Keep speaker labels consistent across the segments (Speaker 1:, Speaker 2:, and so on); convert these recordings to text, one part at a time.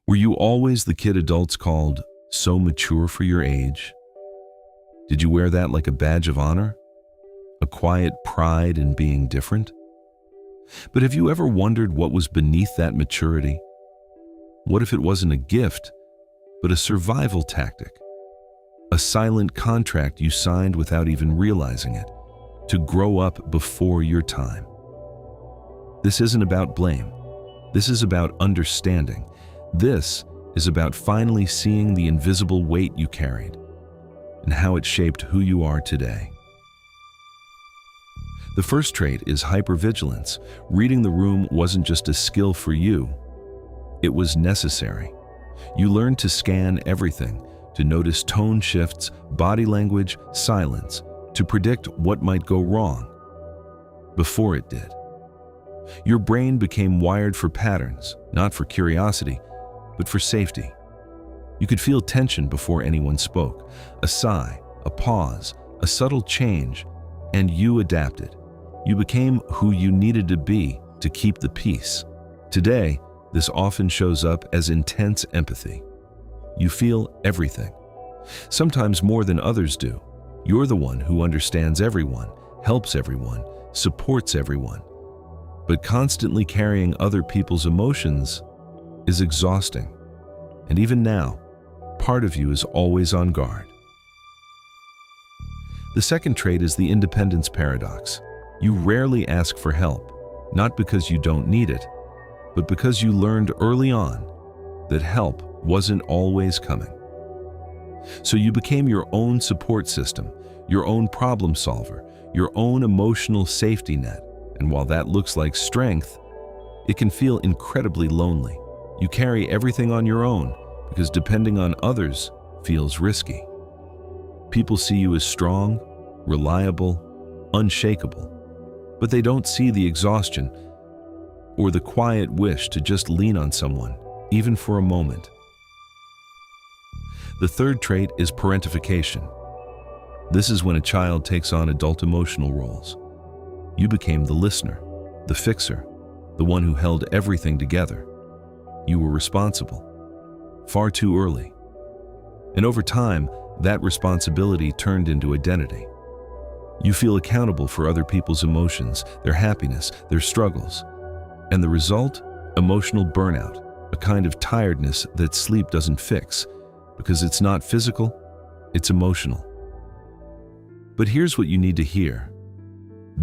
Speaker 1: Were you always the kid adults called so mature for your age? Did you wear that like a badge of honor? A quiet pride in being different? But have you ever wondered what was beneath that maturity? What if it wasn't a gift, but a survival tactic? A silent contract you signed without even realizing it, to grow up before your time. This isn't about blame. This is about understanding. This is about finally seeing the invisible weight you carried and how it shaped who you are today. The first trait is hypervigilance. Reading the room wasn't just a skill for you, it was necessary. You learned to scan everything, to notice tone shifts, body language, silence, to predict what might go wrong before it did. Your brain became wired for patterns, not for curiosity, but for safety. You could feel tension before anyone spoke, a sigh, a pause, a subtle change, and you adapted. You became who you needed to be to keep the peace. Today, this often shows up as intense empathy. You feel everything, sometimes more than others do. You're the one who understands everyone, helps everyone, supports everyone. But constantly carrying other people's emotions is exhausting. And even now, part of you is always on guard. The second trait is the independence paradox. You rarely ask for help, not because you don't need it, but because you learned early on that help wasn't always coming. So you became your own support system, your own problem solver, your own emotional safety net. And while that looks like strength, it can feel incredibly lonely. You carry everything on your own because depending on others feels risky. People see you as strong, reliable, unshakable, but they don't see the exhaustion or the quiet wish to just lean on someone, even for a moment. The third trait is parentification. This is when a child takes on adult emotional roles. You became the listener, the fixer, the one who held everything together. You were responsible, far too early. And over time, that responsibility turned into identity. You feel accountable for other people's emotions, their happiness, their struggles. And the result? Emotional burnout, a kind of tiredness that sleep doesn't fix, because it's not physical, it's emotional. But here's what you need to hear.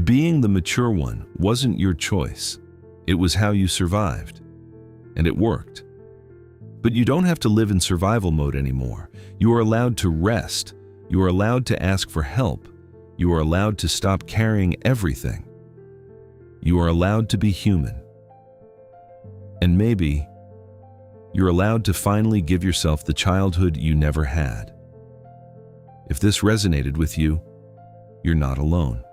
Speaker 1: Being the mature one wasn't your choice. It was how you survived. And it worked. But you don't have to live in survival mode anymore. You are allowed to rest. You are allowed to ask for help. You are allowed to stop carrying everything. You are allowed to be human. And maybe you're allowed to finally give yourself the childhood you never had. If this resonated with you, you're not alone.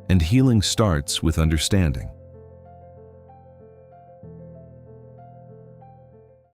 Speaker 1: And healing starts with understanding.